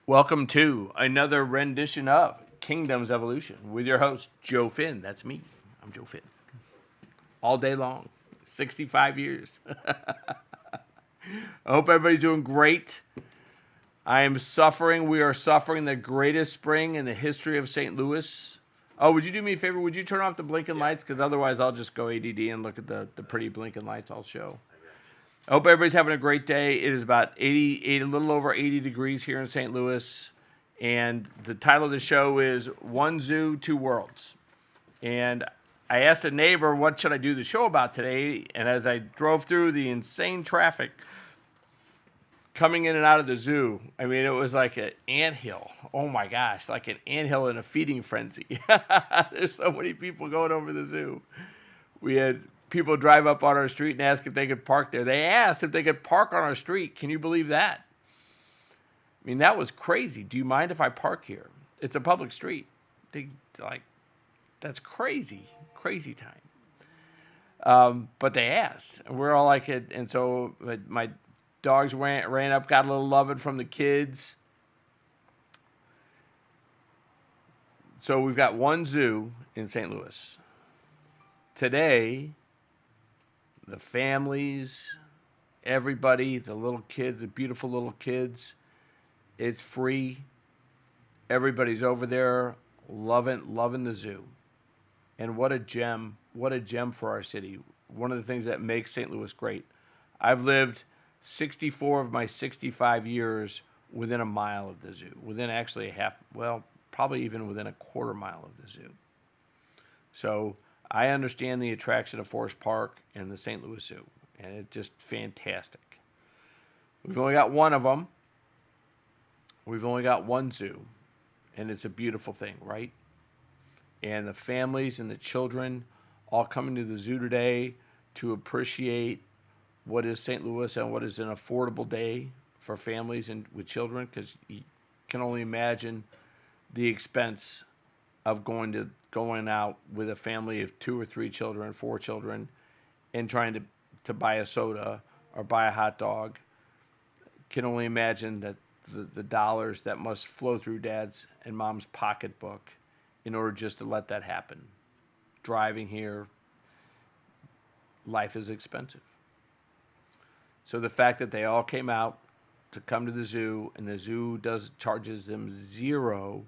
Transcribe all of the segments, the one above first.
Welcome to another rendition of Kingdom's Evolution with your host, Joe Finn. That's me. I'm Joe Finn. All day long, 65 years. I hope everybody's doing great. I am suffering. We are suffering the greatest spring in the history of St. Louis. Oh, would you do me a favor? Would you turn off the blinking lights? Because otherwise I'll just go ADD and look at the pretty blinking lights I'll show. I hope everybody's having a great day. It is about 88, a little over 80 degrees here in St. Louis. And the title of the show is One Zoo, Two Worlds. And I asked a neighbor, what should I do the show about today? And as I drove through the insane traffic coming in and out of the zoo, I mean, it was like an anthill. Oh my gosh, like an anthill in a feeding frenzy. There's so many people going over the zoo. We had people drive up on our street and ask if they could park there. They asked if they could park on our street. Can you believe that? I mean, that was crazy. Do you mind if I park here? It's a public street. That's crazy, crazy time. But they asked, and we're all like it. And so my dogs ran up, got a little loving from the kids. So we've got one zoo in St. Louis. Today, the families, everybody, the little kids, the beautiful little kids, it's free. Everybody's over there loving the zoo. And what a gem for our city. One of the things that makes St. Louis great. I've lived 64 of my 65 years within a mile of the zoo, within actually probably even within a quarter mile of the zoo. So I understand the attraction of Forest Park and the St. Louis Zoo, and it's just fantastic. We've only got one of them. We've only got one zoo, and it's a beautiful thing, right? And the families and the children all coming to the zoo today to appreciate what is St. Louis and what is an affordable day for families and with children, because you can only imagine the expense of going out with a family of 2 or 3 children, 4 children, and trying to buy a soda or buy a hot dog. Can only imagine that the dollars that must flow through dad's and mom's pocketbook in order just to let that happen. Driving here, life is expensive. So the fact that they all came out to come to the zoo, and the zoo charges them $0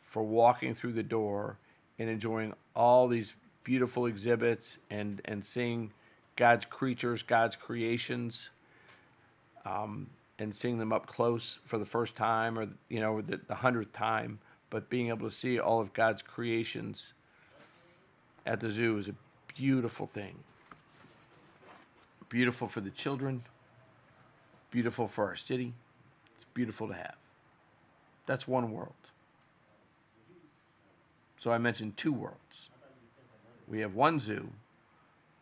for walking through the door and enjoying all these beautiful exhibits and seeing God's creatures, God's creations, and seeing them up close for the first time or the 100th time, but being able to see all of God's creations at the zoo is a beautiful thing. Beautiful for the children, beautiful for our city. It's beautiful to have. That's one world. So I mentioned two worlds. We have one zoo,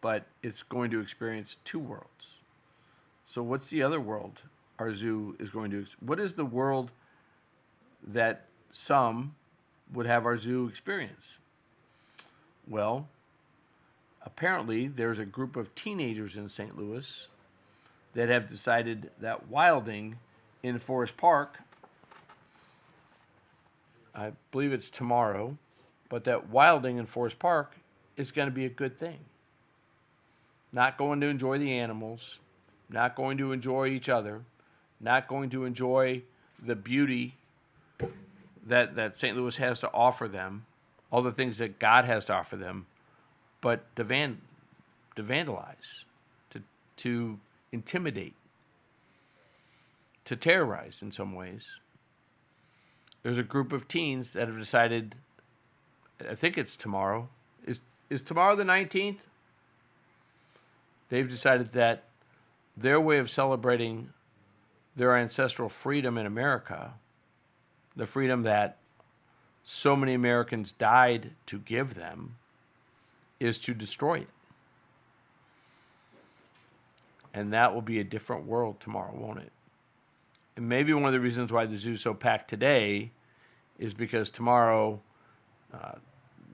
but it's going to experience two worlds. So what's the other world our zoo is going to? What is the world that some would have our zoo experience? Well, apparently there's a group of teenagers in St. Louis that have decided that wilding in Forest Park, I believe it's tomorrow, but that wilding in Forest Park is going to be a good thing. Not going to enjoy the animals, not going to enjoy each other, not going to enjoy the beauty that St. Louis has to offer them, all the things that God has to offer them, but to vandalize, to intimidate, to terrorize in some ways. There's a group of teens that have decided, I think it's tomorrow. Is tomorrow the 19th? They've decided that their way of celebrating their ancestral freedom in America, the freedom that so many Americans died to give them, is to destroy it. And that will be a different world tomorrow, won't it? And maybe one of the reasons why the zoo's so packed today is because tomorrow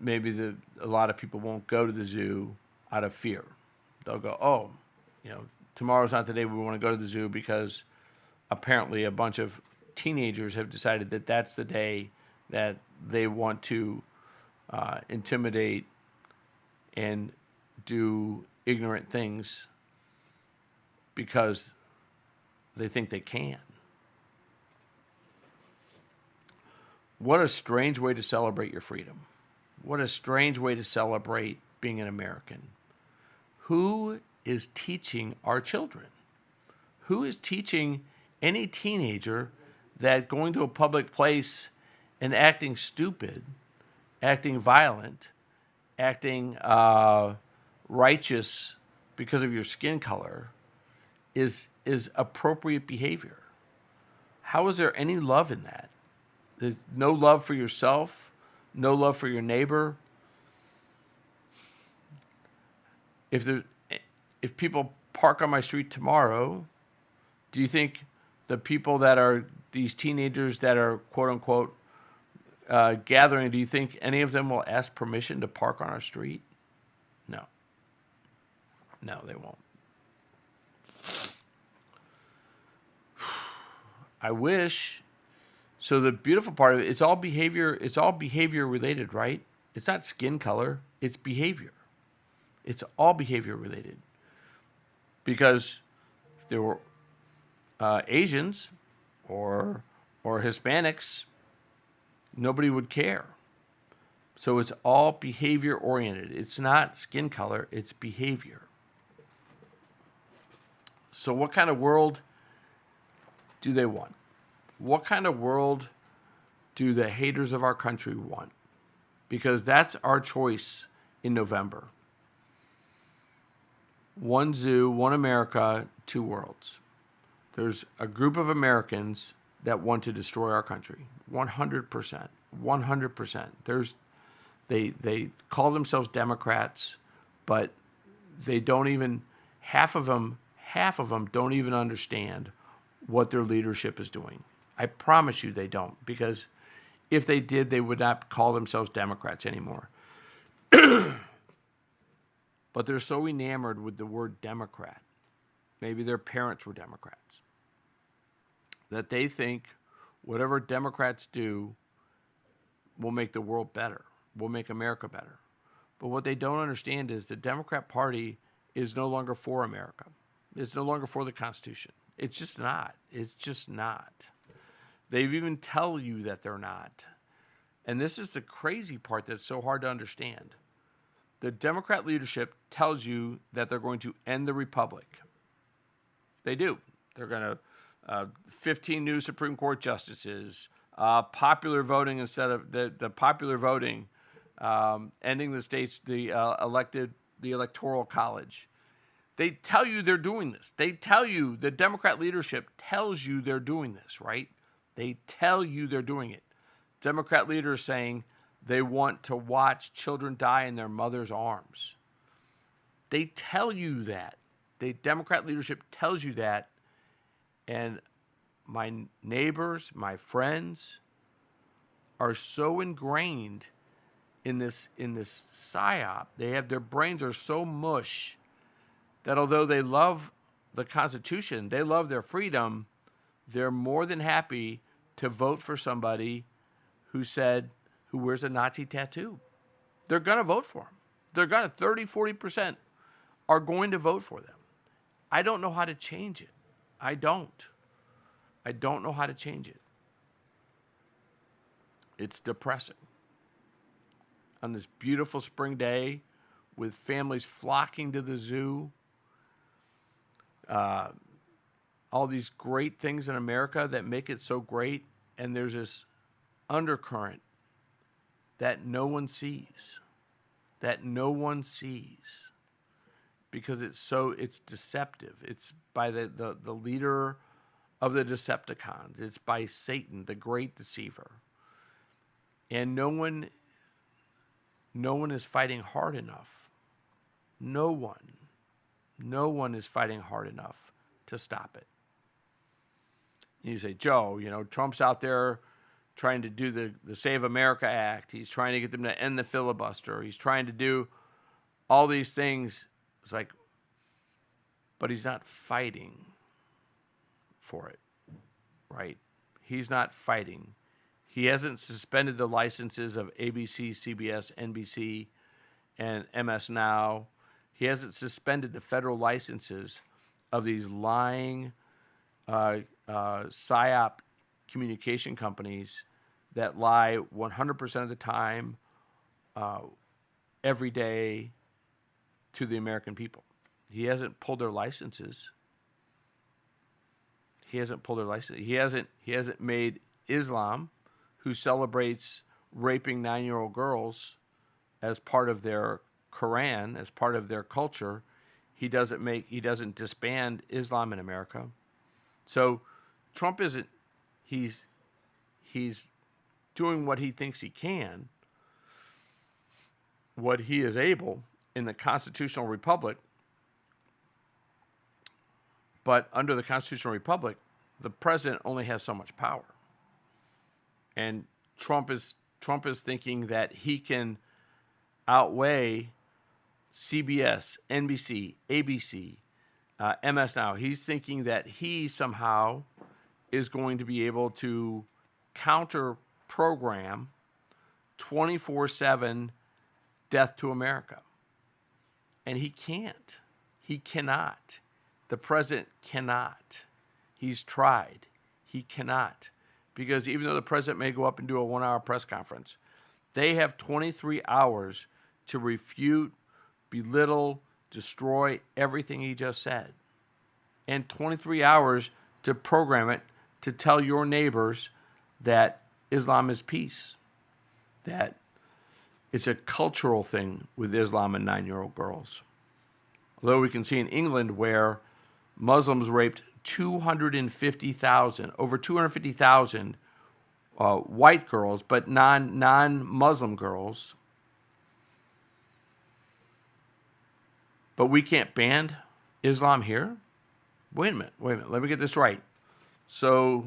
maybe a lot of people won't go to the zoo out of fear. They'll go, tomorrow's not the day we want to go to the zoo because apparently a bunch of teenagers have decided that that's the day that they want to intimidate and do ignorant things because they think they can. What a strange way to celebrate your freedom. What a strange way to celebrate being an American. Who is teaching our children? Who is teaching any teenager that going to a public place and acting stupid, acting violent, acting righteous because of your skin color is appropriate behavior? How is there any love in that? There's no love for yourself, no love for your neighbor. If people park on my street tomorrow, do you think the people that are these teenagers that are quote unquote gathering, do you think any of them will ask permission to park on our street? No. No, they won't. I wish. So the beautiful part of it, it's all behavior related, right? It's not skin color, it's behavior. It's all behavior related. Because if there were Asians or Hispanics, nobody would care. So it's all behavior oriented. It's not skin color, it's behavior. So what kind of world do they want? What kind of world do the haters of our country want? Because that's our choice in November. One zoo, one America, two worlds. There's a group of Americans that want to destroy our country. 100%. 100%. They call themselves Democrats, but they don't even, half of them don't even understand what their leadership is doing. I promise you they don't, because if they did, they would not call themselves Democrats anymore. But they're so enamored with the word Democrat, maybe their parents were Democrats, that they think whatever Democrats do will make the world better, will make America better. But what they don't understand is the Democrat Party is no longer for America. It's no longer for the Constitution. It's just not. It's just not. They even tell you that they're not. And this is the crazy part that's so hard to understand. The Democrat leadership tells you that they're going to end the republic. They do. They're going to 15 new Supreme Court justices, popular voting instead of the popular voting, ending the states, the electoral college. They tell you they're doing this. They tell you, the Democrat leadership tells you they're doing this, right? They tell you they're doing it. Democrat leaders saying they want to watch children die in their mother's arms. They tell you that. The Democrat leadership tells you that. And my neighbors, my friends are so ingrained in this psyop. Their brains are so mush that although they love the Constitution, they love their freedom, they're more than happy to vote for somebody who wears a Nazi tattoo. They're going to vote for him. They're going to, 30, 40% are going to vote for them. I don't know how to change it. I don't know how to change it. It's depressing. On this beautiful spring day with families flocking to the zoo, all these great things in America that make it so great, and there's this undercurrent that no one sees, because it's deceptive. It's by the leader of the Decepticons. It's by Satan, the great deceiver. And no one is fighting hard enough. No one is fighting hard enough to stop it. And you say, Joe, Trump's out there trying to do the Save America Act. He's trying to get them to end the filibuster. He's trying to do all these things. It's like, but he's not fighting for it, right? He's not fighting. He hasn't suspended the licenses of ABC, CBS, NBC, and MS Now. He hasn't suspended the federal licenses of these lying PSYOP communication companies that lie 100% of the time, every day, to the American people. He hasn't pulled their licenses. He hasn't pulled their license. He hasn't made Islam, who celebrates raping 9-year-old girls as part of their Quran, as part of their culture. He doesn't disband Islam in America. So Trump isn't, he's doing what he thinks he can, what he is able in the constitutional republic. But under the constitutional republic, the president only has so much power. And Trump is thinking that he can outweigh CBS, NBC, ABC, MS Now. He's thinking that he somehow is going to be able to counter program 24/7 death to America. And he can't. He cannot. The president cannot. He's tried. He cannot. Because even though the president may go up and do a 1-hour press conference, they have 23 hours to refute, belittle, destroy everything he just said. And 23 hours to program it to tell your neighbors that Islam is peace, that it's a cultural thing with Islam and 9-year-old girls. Although we can see in England where Muslims raped 250,000, over 250,000 white girls, but non-Muslim girls. But we can't ban Islam here? Wait a minute. Let me get this right. So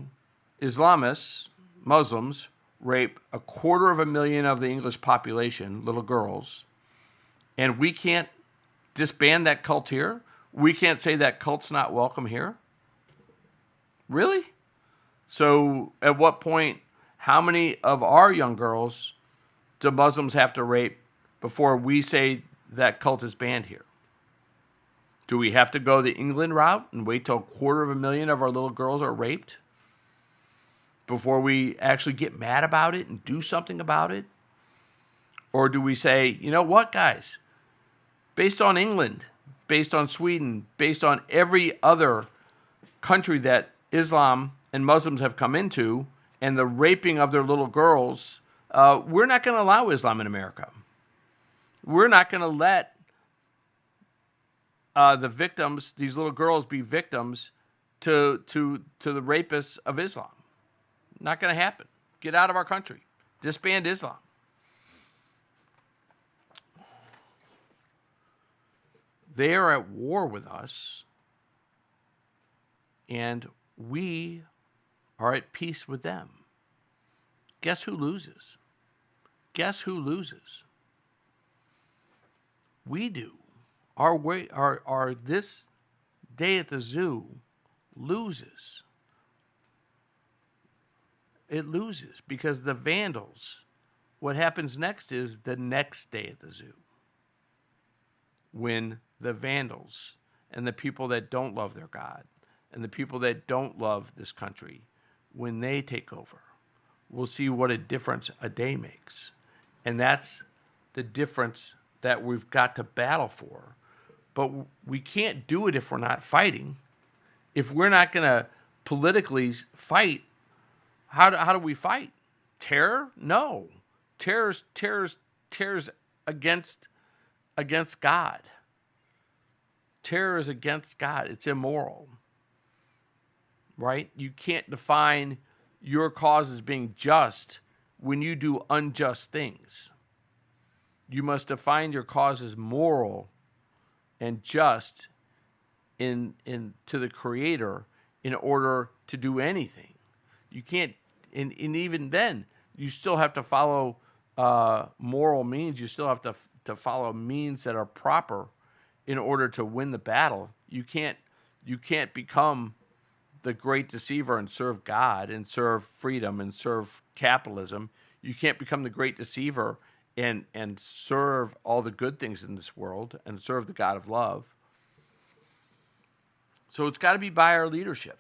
Islamists, Muslims, rape 250,000 of the English population, little girls, and we can't disband that cult here? We can't say that cult's not welcome here? Really? So at what point, how many of our young girls do Muslims have to rape before we say that cult is banned here? Do we have to go the England route and wait till 250,000 of our little girls are raped before we actually get mad about it and do something about it? Or do we say, you know what, guys, based on England, based on Sweden, based on every other country that Islam and Muslims have come into, and the raping of their little girls, we're not going to allow Islam in America. We're not going to let the victims, these little girls, be victims to the rapists of Islam. Not going to happen. Get out of our country. Disband Islam. They are at war with us, and we are at peace with them. Guess who loses? Guess who loses? We do. Our this day at the zoo loses. It loses because the vandals, what happens next is the next day at the zoo, when the vandals and the people that don't love their God and the people that don't love this country, when they take over, we'll see what a difference a day makes. And that's the difference that we've got to battle for. But we can't do it if we're not fighting. If we're not going to politically fight, how do we fight? Terror? No. Terror's against God. Terror is against God. It's immoral. Right? You can't define your cause as being just when you do unjust things. You must define your cause as moral and just to the Creator in order to do anything. You can't, and even then, you still have to follow moral means. You still have to follow means that are proper in order to win the battle. You can't become the great deceiver and serve God and serve freedom and serve capitalism. You can't become the great deceiver and serve all the good things in this world and serve the God of love. So it's got to be by our leadership.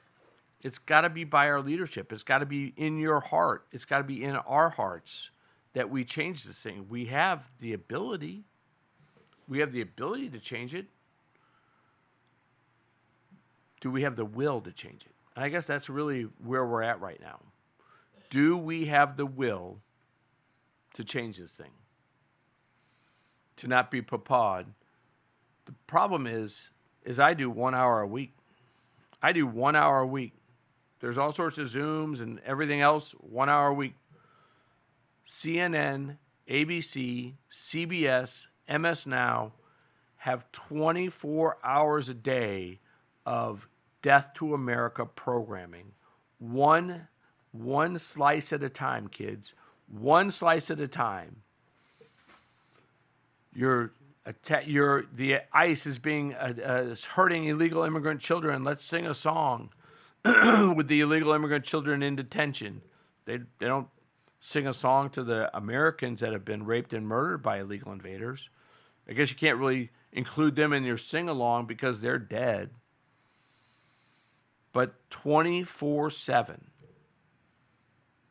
It's got to be by our leadership. It's got to be in your heart. It's got to be in our hearts that we change this thing. We have the ability. We have the ability to change it. Do we have the will to change it? And I guess that's really where we're at right now. Do we have the will to change this thing? To not be papad. The problem is I do 1 hour a week. I do 1 hour a week. There's all sorts of Zooms and everything else, 1 hour a week. CNN, ABC, CBS, MS Now have 24 hours a day of Death to America programming. One slice at a time, kids. One slice at a time. The ICE is is hurting illegal immigrant children. Let's sing a song with the illegal immigrant children in detention. They don't sing a song to the Americans that have been raped and murdered by illegal invaders. I guess you can't really include them in your sing-along because they're dead. But 24/7,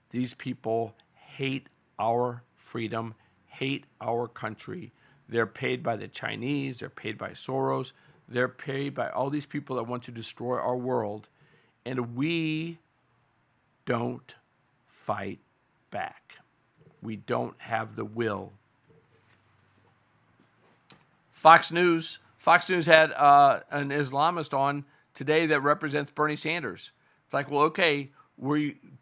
these people hate our freedom, hate our country. They're paid by the Chinese. They're paid by Soros. They're paid by all these people that want to destroy our world. And we don't fight back. We don't have the will. Fox News had an Islamist on today that represents Bernie Sanders. It's like, well, okay,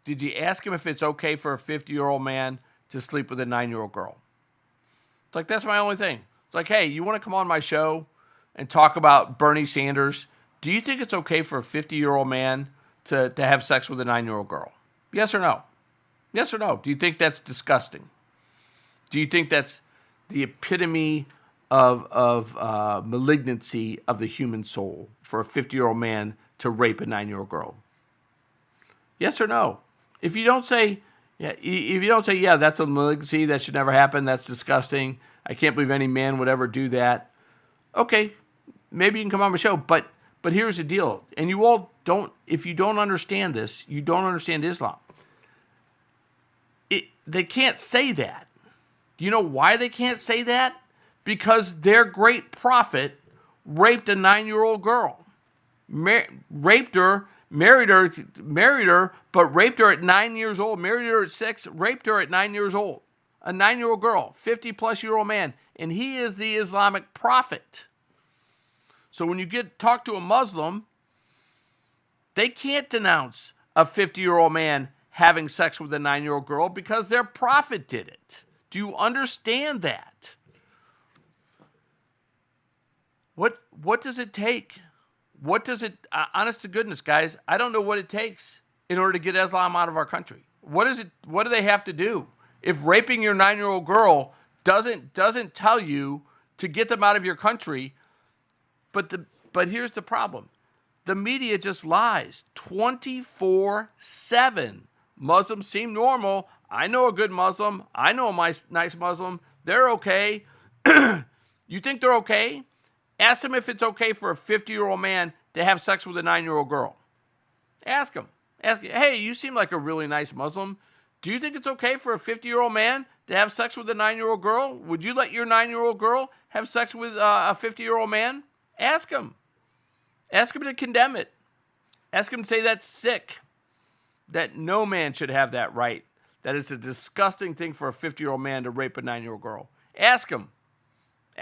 did you ask him if it's okay for a 50-year-old man to sleep with a 9-year-old girl? It's like, that's my only thing. It's like, hey, you want to come on my show and talk about Bernie Sanders? Do you think it's okay for a 50-year-old man to have sex with a 9-year-old girl? Yes or no? Yes or no? Do you think that's disgusting? Do you think that's the epitome of malignancy of the human soul for a 50-year-old man to rape a 9-year-old girl? Yes or no? If you don't say, yeah, that's a malignancy, that should never happen, that's disgusting, I can't believe any man would ever do that. Okay, maybe you can come on my show, but here's the deal, and you all don't, if you don't understand this, you don't understand Islam. They can't say that. Do you know why they can't say that? Because their great prophet raped a 9-year-old girl. Raped her, married her, but raped her at 9 years old. Married her at 6, raped her at 9 years old. A 9-year-old girl, 50-plus-year-old man. And he is the Islamic prophet. So when you talk to a Muslim, they can't denounce a 50-year-old man having sex with a 9-year-old girl because their prophet did it. Do you understand that? What does it take? What does it, honest to goodness, guys, I don't know what it takes in order to get Islam out of our country. What do they have to do? If raping your 9-year-old girl doesn't tell you to get them out of your country, but here's the problem. The media just lies 24/7. Muslims seem normal. I know a good Muslim. I know a nice Muslim. They're okay. You think they're okay? Ask them if it's okay for a 50-year-old man to have sex with a 9-year-old girl. Ask them. Hey, you seem like a really nice Muslim. Do you think it's okay for a 50-year-old man to have sex with a 9-year-old girl? Would you let your 9-year-old girl have sex with a 50-year-old man? Ask him. Ask him to condemn it. Ask him to say that's sick. That no man should have that right. That is a disgusting thing for a 50-year-old man to rape a 9-year-old girl. Ask him.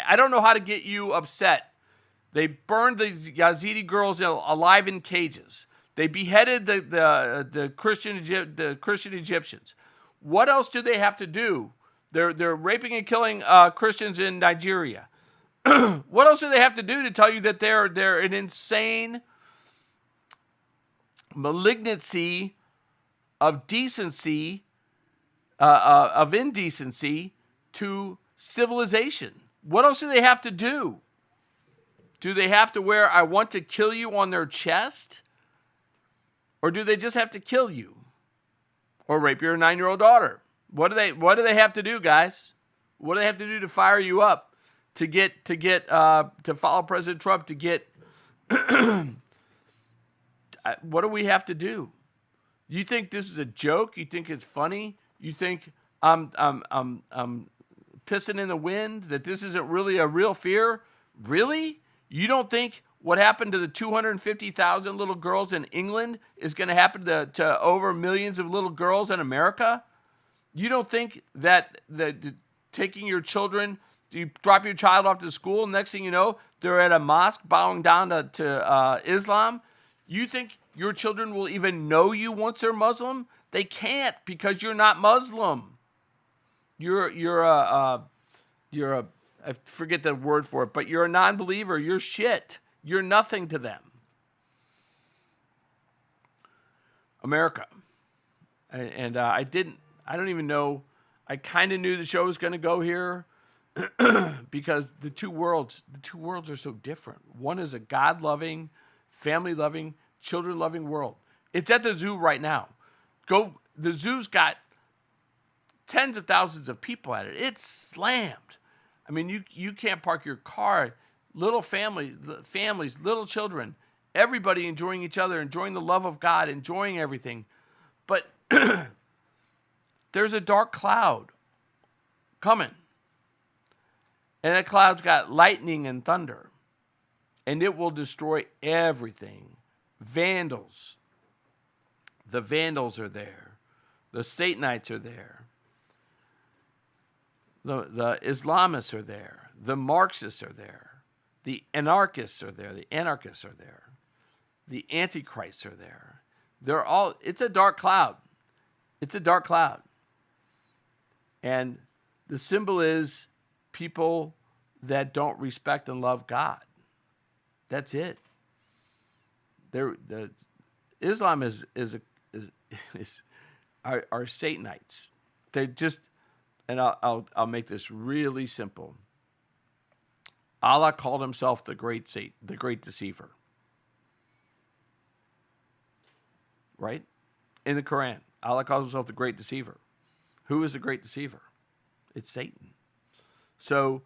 I don't know how to get you upset. They burned the Yazidi girls alive in cages. They beheaded the Christian Egyptians. What else do they have to do? They're raping and killing Christians in Nigeria. What else do they have to do to tell you that they're an insane malignancy of decency, of indecency to civilization? What else do they have to do? Do they have to wear "I want to kill you" on their chest? Or do they just have to kill you? Or rape your 9-year-old daughter? What do they have to do, guys? What do they have to do to fire you up? To follow President Trump, to get what do we have to do? You think this is a joke? You think it's funny? You think I'm pissing in the wind, that this isn't really a real fear? Really? You don't think what happened to the 250,000 little girls in England is going to happen to over millions of little girls in America? You don't think that taking your children, you drop your child off to school, next thing you know, they're at a mosque bowing down to Islam? You think your children will even know you once they're Muslim? They can't, because you're not Muslim. You're a I forget the word for it, but you're a non-believer. You're shit. You're nothing to them. America. And I don't even know. I kind of knew the show was going to go here because the two worlds are so different. One is a God-loving, family-loving, children-loving world. It's at the zoo right now. The zoo's got tens of thousands of people at it. It's slammed. I mean, you can't park your car. Little families, little children, everybody enjoying each other, enjoying the love of God, enjoying everything. But there's a dark cloud coming. And that cloud's got lightning and thunder. And it will destroy everything. Vandals. The vandals are there. The Satanites are there. The Islamists are there. The Marxists are there. The anarchists are there. The anarchists are there. The antichrists are there. It's a dark cloud. It's a dark cloud. And the symbol is people that don't respect and love God. That's it. Islam are Satanites. They just, and I'll make this really simple. Allah called himself the great deceiver. Right? In the Quran, Allah calls himself the great deceiver. Who is the great deceiver? It's Satan. So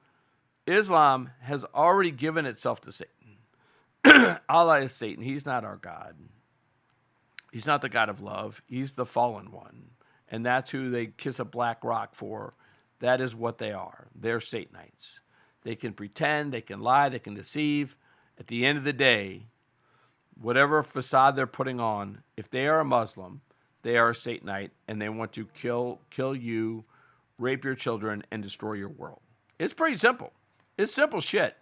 Islam has already given itself to Satan. Allah is Satan. He's not our God. He's not the God of love. He's the fallen one. And that's who they kiss a black rock for. That is what they are. They're Satanites. They can pretend, they can lie, they can deceive. At the end of the day, whatever facade they're putting on, if they are a Muslim, they are a Satanite, and they want to kill you, rape your children, and destroy your world. It's pretty simple. It's simple shit.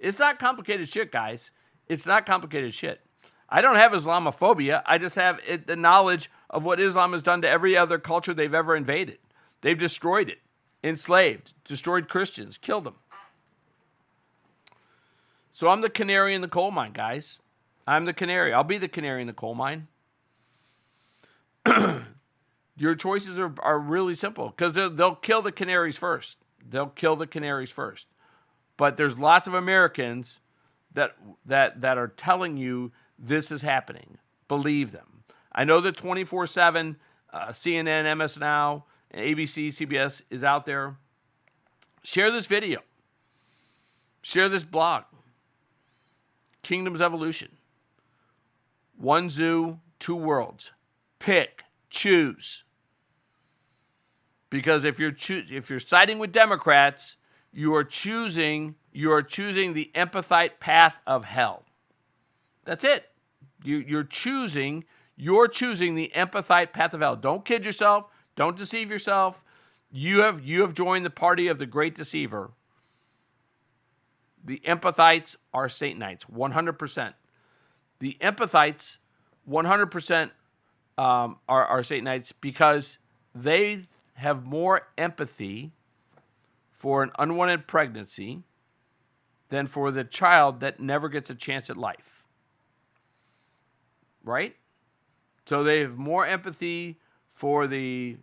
It's not complicated shit, guys. It's not complicated shit. I don't have Islamophobia. I just have the knowledge of what Islam has done to every other culture they've ever invaded. They've destroyed it, enslaved, destroyed Christians, killed them. So I'm the canary in the coal mine, guys. I'm the canary. I'll be the canary in the coal mine. Your choices are really simple because they'll kill the canaries first. They'll kill the canaries first. But there's lots of Americans that are telling you this is happening. Believe them. I know that 24/7, CNN, MS Now, ABC, CBS is out there. Share this video. Share this blog. Kingdom's Evolution. One zoo, two worlds. Pick, choose. Because if you're siding with Democrats, you are choosing the empathite path of hell. That's it. You're choosing the empathite path of hell. Don't kid yourself. Don't deceive yourself. You have joined the party of the great deceiver. The empathites are Satanites, 100%. The empathites, 100%, are Satanites because they have more empathy for an unwanted pregnancy than for the child that never gets a chance at life. Right? So they have more empathy for the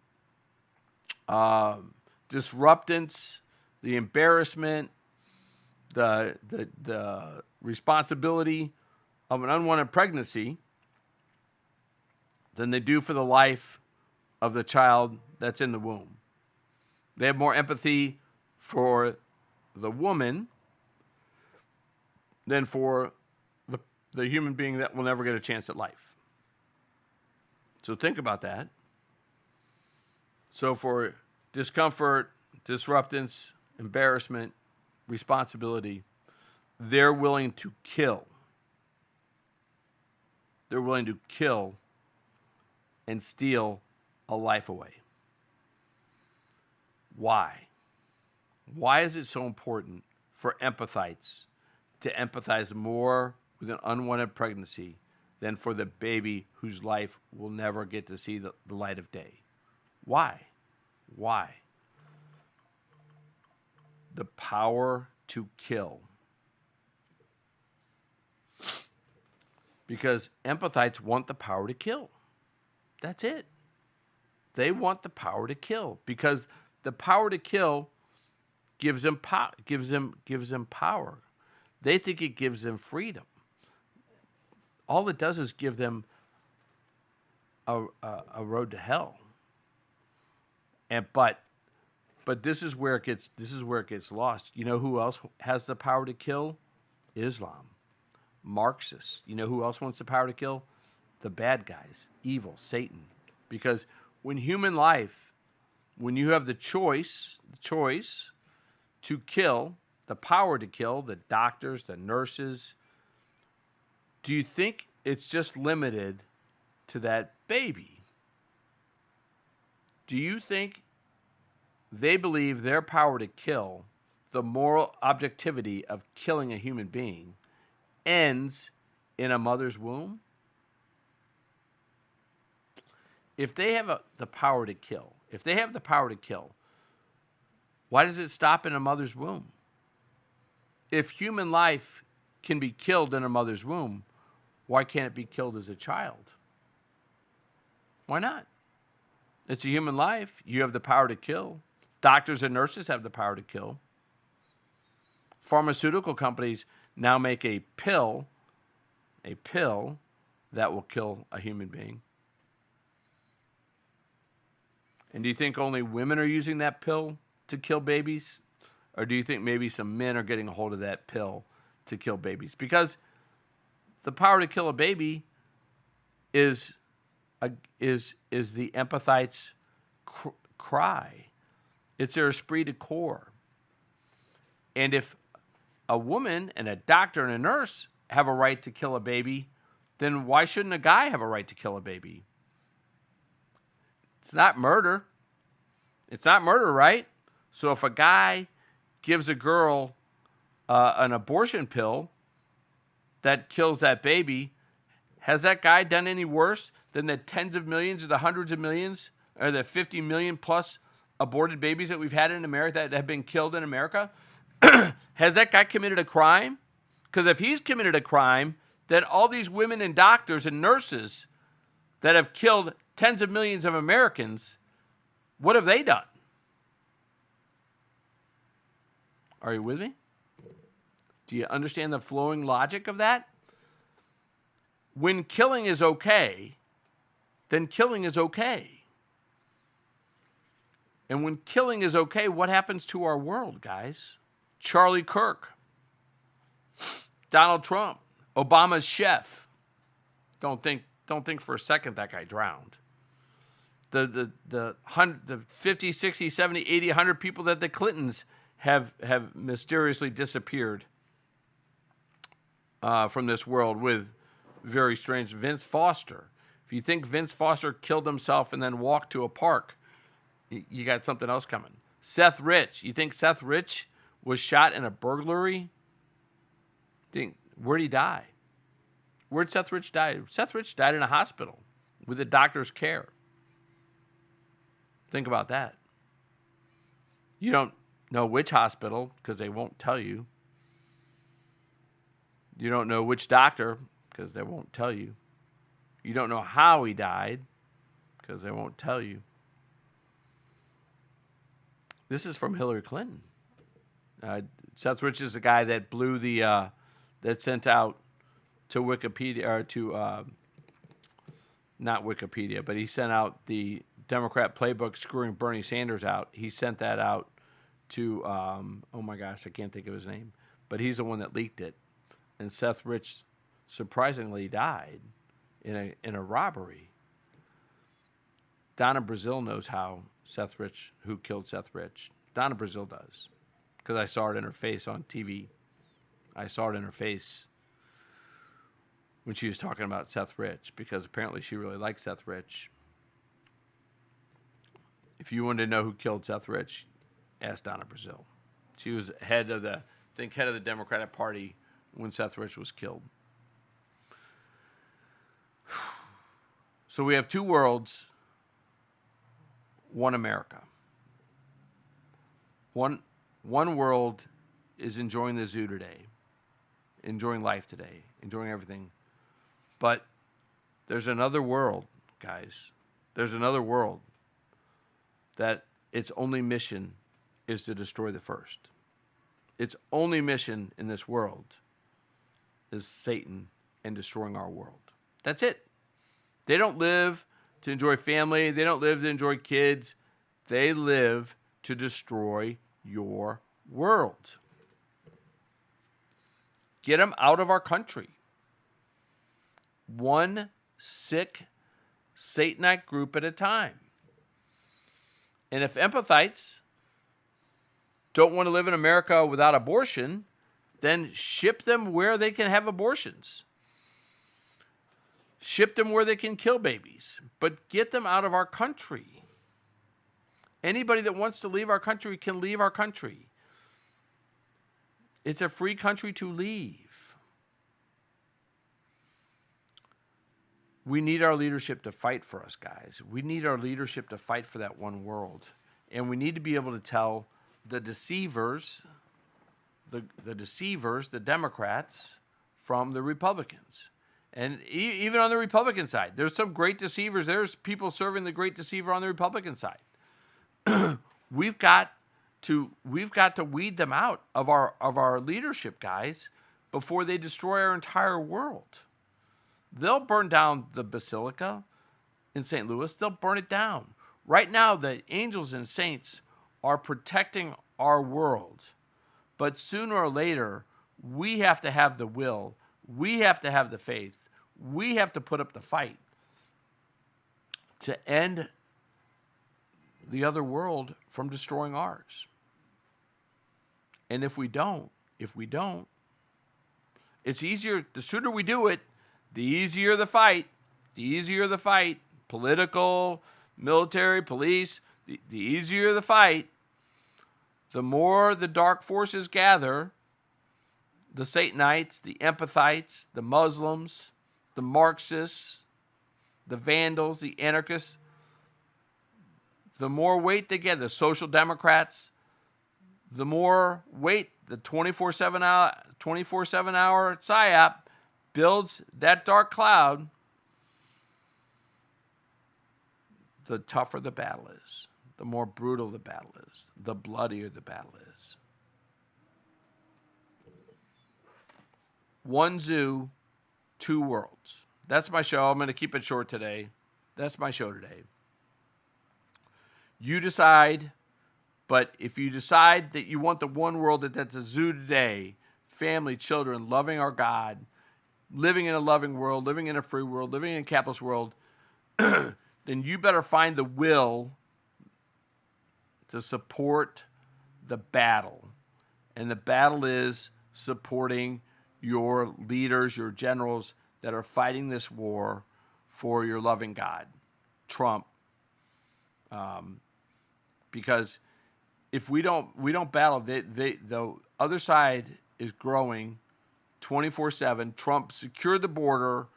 disruptance, the embarrassment, the responsibility of an unwanted pregnancy than they do for the life of the child that's in the womb. They have more empathy for the woman than for the human being that will never get a chance at life. So think about that. So for discomfort, disruptance, embarrassment, responsibility, they're willing to kill. They're willing to kill and steal a life away. Why? Why is it so important for empathites to empathize more with an unwanted pregnancy than for the baby whose life will never get to see the light of day? Why? Why? The power to kill. Because empathites want the power to kill. That's it. They want the power to kill because the power to kill gives them power. They think it gives them freedom. All it does is give them a road to hell. But this is where it gets lost. You know who else has the power to kill? Islam. Marxists. You know who else wants the power to kill? The bad guys, evil, Satan. Because when human life, when you have the choice to kill, the power to kill, the doctors, the nurses, do you think it's just limited to that baby? Do you think they believe their power to kill, the moral objectivity of killing a human being, ends in a mother's womb? If they have the power to kill, why does it stop in a mother's womb? If human life can be killed in a mother's womb, why can't it be killed as a child? Why not? It's a human life. You have the power to kill. Doctors and nurses have the power to kill. Pharmaceutical companies now make a pill that will kill a human being. And do you think only women are using that pill to kill babies? Or do you think maybe some men are getting a hold of that pill to kill babies? Because the power to kill a baby is the empathite's cry. It's their esprit de corps. And if a woman and a doctor and a nurse have a right to kill a baby, then why shouldn't a guy have a right to kill a baby? It's not murder. It's not murder, right? So if a guy gives a girl an abortion pill that kills that baby, has that guy done any worse than the tens of millions or the hundreds of millions or the 50 million plus aborted babies that we've had in America that have been killed in America? Has that guy committed a crime? Because if he's committed a crime, then all these women and doctors and nurses that have killed tens of millions of Americans, what have they done? Are you with me? Do you understand the flowing logic of that? When killing is okay, then killing is okay. And when killing is okay, what happens to our world, guys? Charlie Kirk, Donald Trump, Obama's chef. Don't think for a second that guy drowned. The 50, 60, 70, 80, 100 people that the Clintons have mysteriously disappeared from this world with very strange. Vince Foster. If you think Vince Foster killed himself and then walked to a park, you got something else coming. Seth Rich. You think Seth Rich was shot in a burglary? Where'd he die? Where'd Seth Rich die? Seth Rich died in a hospital with a doctor's care. Think about that. You don't know which hospital because they won't tell you. You don't know which doctor because they won't tell you. You don't know how he died because they won't tell you. This is from Hillary Clinton. Seth Rich is the guy that blew that sent out to Wikipedia or to not Wikipedia, but he sent out the Democrat playbook screwing Bernie Sanders out. He sent that out to, oh my gosh, I can't think of his name, but he's the one that leaked it. And Seth Rich surprisingly died in a robbery. Donna Brazile knows who killed Seth Rich. Donna Brazile does, because I saw it in her face on TV. I saw it in her face when she was talking about Seth Rich, because apparently she really likes Seth Rich. If you wanted to know who killed Seth Rich, ask Donna Brazile. She was head of the Democratic Party when Seth Rich was killed. So we have two worlds, one America. One world is enjoying the zoo today, enjoying life today, enjoying everything. But there's another world, guys. There's another world that its only mission is to destroy the first. Its only mission in this world is Satan and destroying our world. That's it. They don't live to enjoy family. They don't live to enjoy kids. They live to destroy your world. Get them out of our country. One sick Satanite group at a time. And if empathites don't want to live in America without abortion, then ship them where they can have abortions. Ship them where they can kill babies. But get them out of our country. Anybody that wants to leave our country can leave our country. It's a free country to leave. We need our leadership to fight for us, guys. We need our leadership to fight for that one world. And we need to be able to tell the deceivers, the Democrats, from the Republicans. And even on the Republican side, there's some great deceivers. There's people serving the great deceiver on the Republican side. We've got to weed them out of our leadership, guys, before they destroy our entire world. They'll burn down the Basilica in St. Louis. They'll burn it down. Right now, the angels and saints are protecting our world. But sooner or later, we have to have the will. We have to have the faith. We have to put up the fight to end the other world from destroying ours. And if we don't, it's easier. The sooner we do it, the easier the fight. The easier the fight. Political, military, police, the easier the fight. The more the dark forces gather, the Satanites, the empathites, the Muslims, the Marxists, the Vandals, the anarchists, the more weight they get, the Social Democrats, the more weight the 24/7 hour PSYOP builds that dark cloud, the tougher the battle is, the more brutal the battle is, the bloodier the battle is. One zoo, two worlds. That's my show. I'm going to keep it short today. That's my show today. You decide, but if you decide that you want the one world that's a zoo today, family, children, loving our God, living in a loving world, living in a free world, living in a capitalist world, then you better find the will to support the battle. And the battle is supporting your leaders, your generals that are fighting this war for your loving God, Trump. Because if we don't battle, the other side is growing 24/7. Trump secured the border,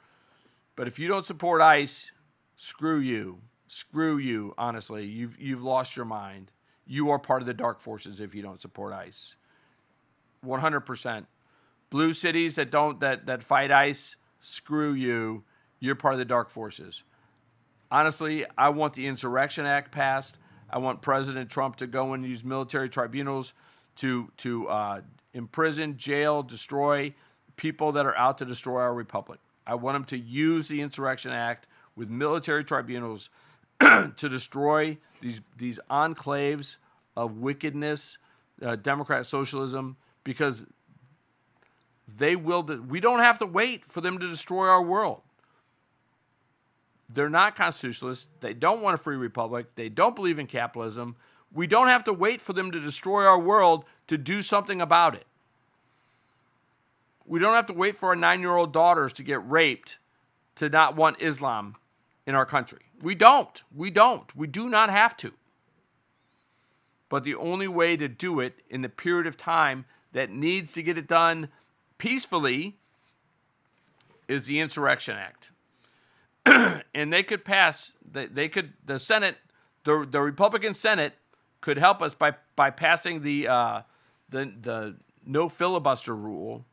but if you don't support ICE, screw you. Screw you, honestly. You've lost your mind. You are part of the dark forces if you don't support ICE. 100%. Blue cities that fight ICE, screw you. You're part of the dark forces. Honestly, I want the Insurrection Act passed. I want President Trump to go and use military tribunals to imprison, jail, destroy people that are out to destroy our republic. I want him to use the Insurrection Act with military tribunals to destroy these enclaves of wickedness, democratic socialism, because they will. We don't have to wait for them to destroy our world. They're not constitutionalists. They don't want a free republic. They don't believe in capitalism. We don't have to wait for them to destroy our world to do something about it. We don't have to wait for our 9-year-old daughters to get raped to not want Islam in our country. We don't. We do not have to. But the only way to do it in the period of time that needs to get it done peacefully is the Insurrection Act. And they could pass, the Senate, the Republican Senate could help us by passing the no filibuster rule,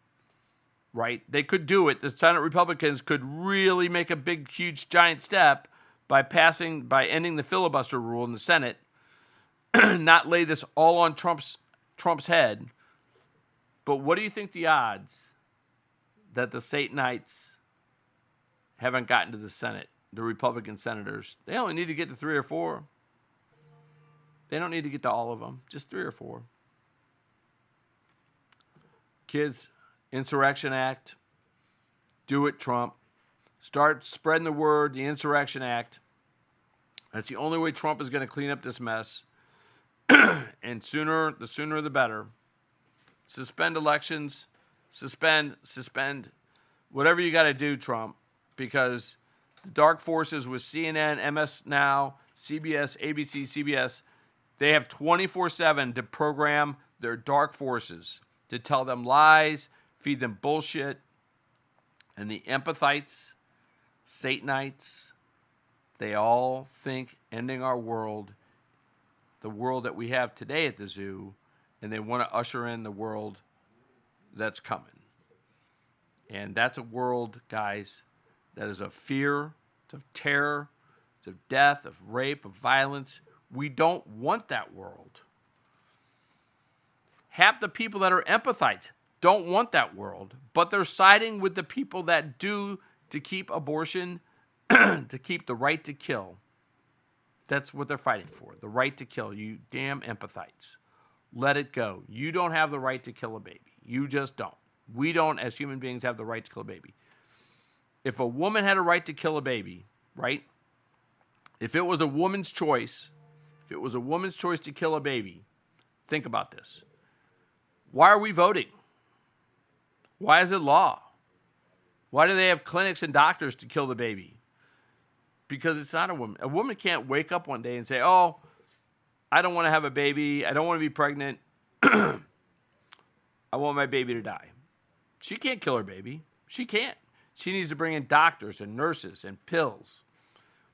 right? They could do it. The Senate Republicans could really make a big, huge, giant step by ending the filibuster rule in the Senate, not lay this all on Trump's head. But what do you think the odds that the Satanites haven't gotten to the Senate, the Republican senators? They only need to get to 3 or 4. They don't need to get to all of them, just 3 or 4. Kids, Insurrection Act, do it, Trump. Start spreading the word, the Insurrection Act. That's the only way Trump is going to clean up this mess. And the sooner the better. Suspend elections, suspend, whatever you got to do, Trump, because the dark forces with CNN, MS Now, CBS, ABC, CBS, they have 24/7 to program their dark forces, to tell them lies, feed them bullshit. And the empathites, Satanites, they all think ending our world, the world that we have today at the zoo, and they want to usher in the world that's coming. And that's a world, guys, that is of fear, it's of terror, it's of death, of rape, of violence. We don't want that world. Half the people that are empathites don't want that world, but they're siding with the people that do, to keep abortion, to keep the right to kill. That's what they're fighting for, the right to kill. You damn empathites. Let it go. You don't have the right to kill a baby. You just don't. We don't, as human beings, have the right to kill a baby. If a woman had a right to kill a baby, right? If it was a woman's choice, to kill a baby, think about this. Why are we voting? Why is it law? Why do they have clinics and doctors to kill the baby? Because it's not a woman. A woman can't wake up one day and say, oh, I don't want to have a baby. I don't want to be pregnant. I want my baby to die. She can't kill her baby. She can't. She needs to bring in doctors and nurses and pills,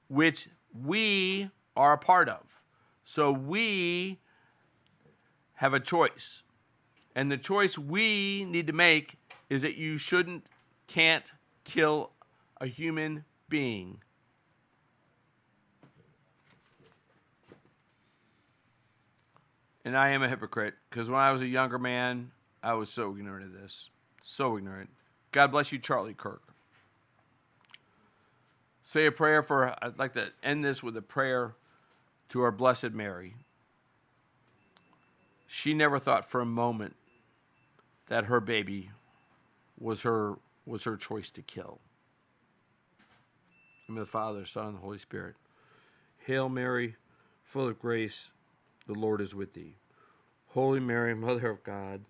which we are a part of. So we have a choice. And the choice we need to make is that you can't kill a human being. And I am a hypocrite, because when I was a younger man, I was so ignorant of this. So ignorant. God bless you, Charlie Kirk. Say a prayer I'd like to end this with a prayer to our Blessed Mary. She never thought for a moment that her baby was her choice to kill. In the name of the Father, Son, and the Holy Spirit. Hail Mary, full of grace, the Lord is with thee. Holy Mary, Mother of God,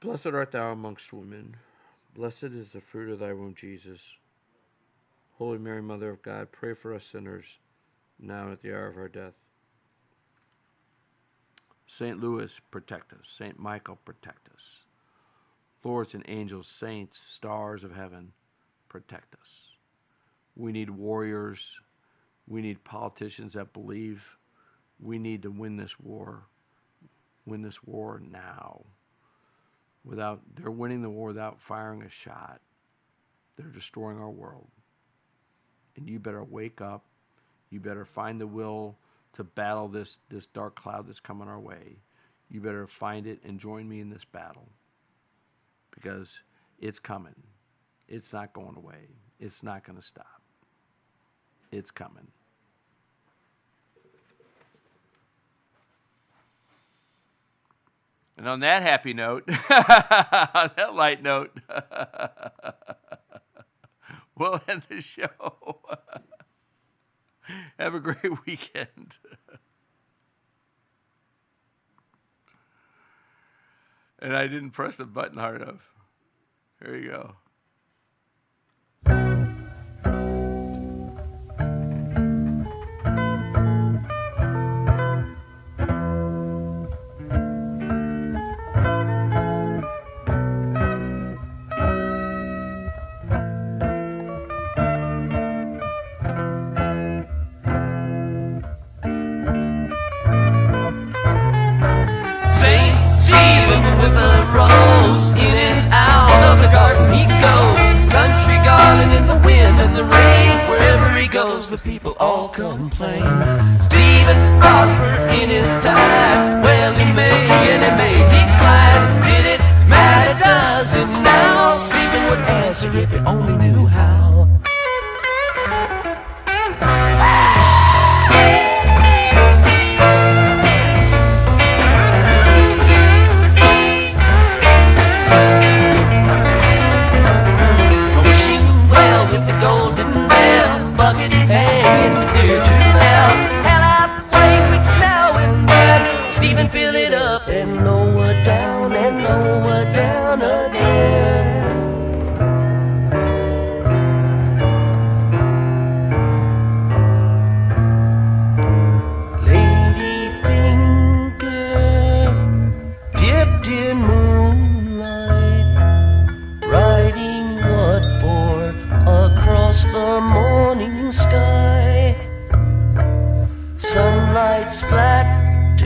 blessed art thou amongst women. Blessed is the fruit of thy womb, Jesus. Holy Mary, Mother of God, pray for us sinners, now and at the hour of our death. St. Louis, protect us. St. Michael, protect us. Lords and angels, saints, stars of heaven, protect us. We need warriors. We need politicians that believe. We need to win this war. Win this war now. They're winning the war without firing a shot. They're destroying our world. And you better wake up. You better find the will to battle this dark cloud that's coming our way. You better find it and join me in this battle. Because it's coming. It's not going away. it's not going to stop. It's coming. And on that happy note, on that light note, we'll end the show. Have a great weekend. And I didn't press the button hard enough. Here you go. The people all complain. Stephen Hosmer in his time, well he may and he may decline. Did it matter? Does it now? Stephen would answer if he only knew how. The morning sky, sunlight splatters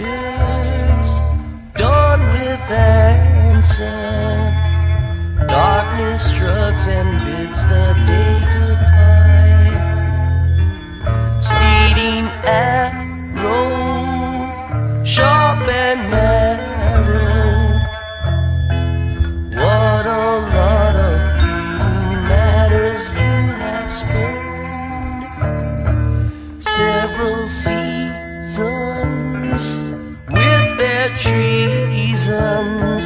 dawn with answer. Darkness shrugs and bids the day goodbye. Speeding arrow, sharp and narrow. What a lot of fleeting matters you have spurned. Several seasons with their treasons.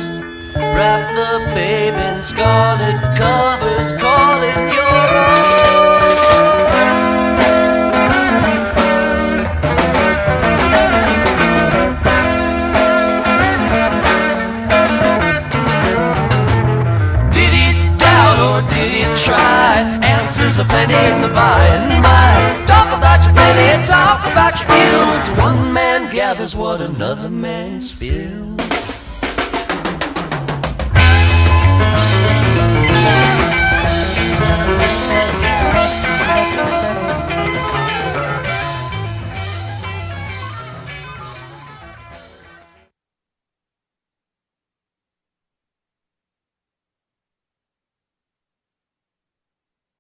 Wrap the babe in scarlet covers, call it your own. Did it doubt or did it try? Answers are plenty in the by and by. Talk about your plenty, talk about your ills. One man gathers what another man spills.